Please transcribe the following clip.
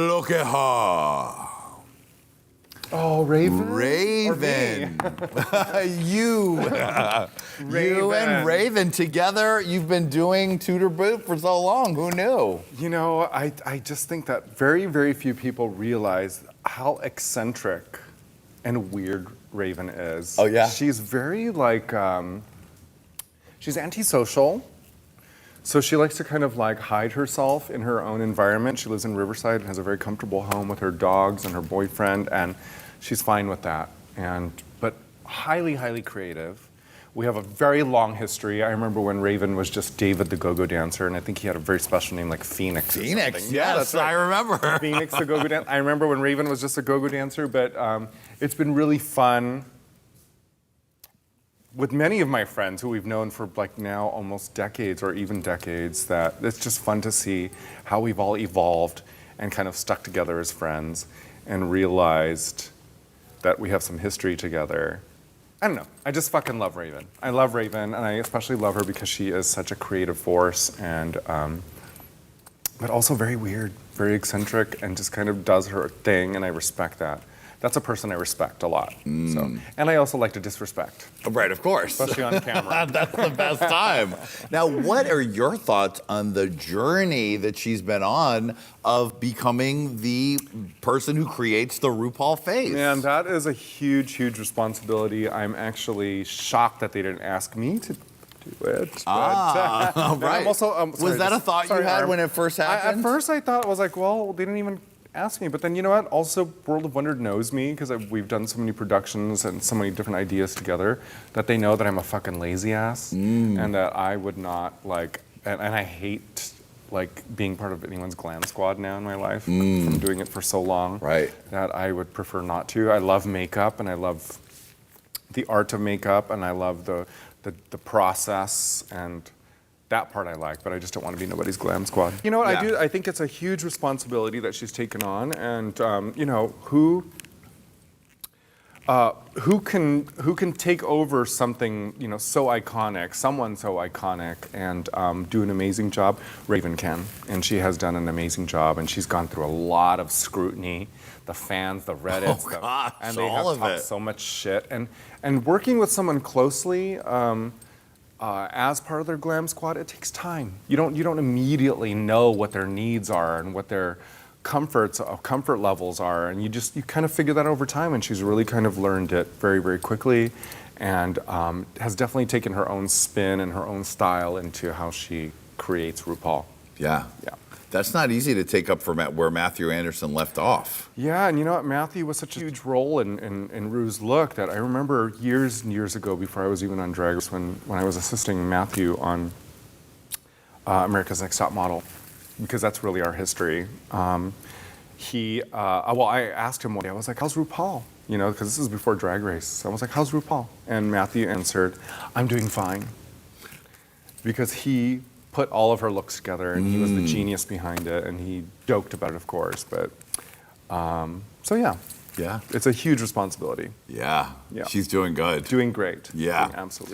Look at her. Oh, Raven? Raven. You and Raven together, you've been doing Tutor Boot for so long. Who knew? You know, I just think that very, very few people realize how eccentric and weird Raven is. Oh, yeah? She's very like, she's antisocial. So she likes to kind of like hide herself in her own environment. She lives in Riverside and has a very comfortable home with her dogs and her boyfriend, and she's fine with that. But highly, highly creative. We have a very long history. I remember when Raven was just David the Go-Go Dancer, and I think he had a very special name like Phoenix. Phoenix, Yeah, yes, that's right. I remember. Phoenix the Go-Go Dancer. I remember when Raven was just a Go-Go Dancer, but it's been really fun with many of my friends who we've known for like now almost decades or even decades, that it's just fun to see how we've all evolved and kind of stuck together as friends and realized that we have some history together. I don't know, I just fucking love Raven. I love Raven, and I especially love her because she is such a creative force, and but also very weird, very eccentric, and just kind of does her thing, and I respect that. That's a person I respect a lot. So, and I also like to disrespect. Right, of course. Especially on camera. That's the best time. Now, what are your thoughts on the journey that she's been on of becoming the person who creates the RuPaul face? Man, that is a huge, huge responsibility. I'm actually shocked that they didn't ask me to do it. Right. I'm also, Was that a thought you had when it first happened? At first I thought, I was like, well, they didn't even ask me. But then, you know what? Also, World of Wonder knows me because we've done so many productions and so many different ideas together that they know that I'm a fucking lazy ass and that I would not like, and I hate like being part of anyone's glam squad now in my life from doing it for so long. Right. That I would prefer not to. I love makeup and I love the art of makeup and I love the process, and that part I like, but I just don't want to be nobody's glam squad. You know what I do? I think it's a huge responsibility that she's taken on, and you know, who can take over something, you know, so iconic, someone so iconic, and do an amazing job? Raven can, and she has done an amazing job, and she's gone through a lot of scrutiny. The fans, the Reddits, and they have talked so much shit. And working with someone closely as part of their glam squad, it takes time. You don't immediately know what their needs are and what their comfort levels are, and you kind of figure that over time. And she's really kind of learned it very, very quickly, and has definitely taken her own spin and her own style into how she creates RuPaul. Yeah. Yeah. That's not easy to take up from where Matthew Anderson left off. Yeah, and you know what? Matthew was such a huge role in Ru's look that I remember years and years ago, before I was even on Drag Race, when I was assisting Matthew on America's Next Top Model, because that's really our history. Well, I asked him one day, I was like, how's RuPaul? You know, because this is before Drag Race. So I was like, how's RuPaul? And Matthew answered, I'm doing fine. Because he put all of her looks together, and he was the genius behind it, and he joked about it, of course, but, so yeah. Yeah. It's a huge responsibility. Yeah. Yeah. She's doing good. Doing great. Yeah. Doing absolutely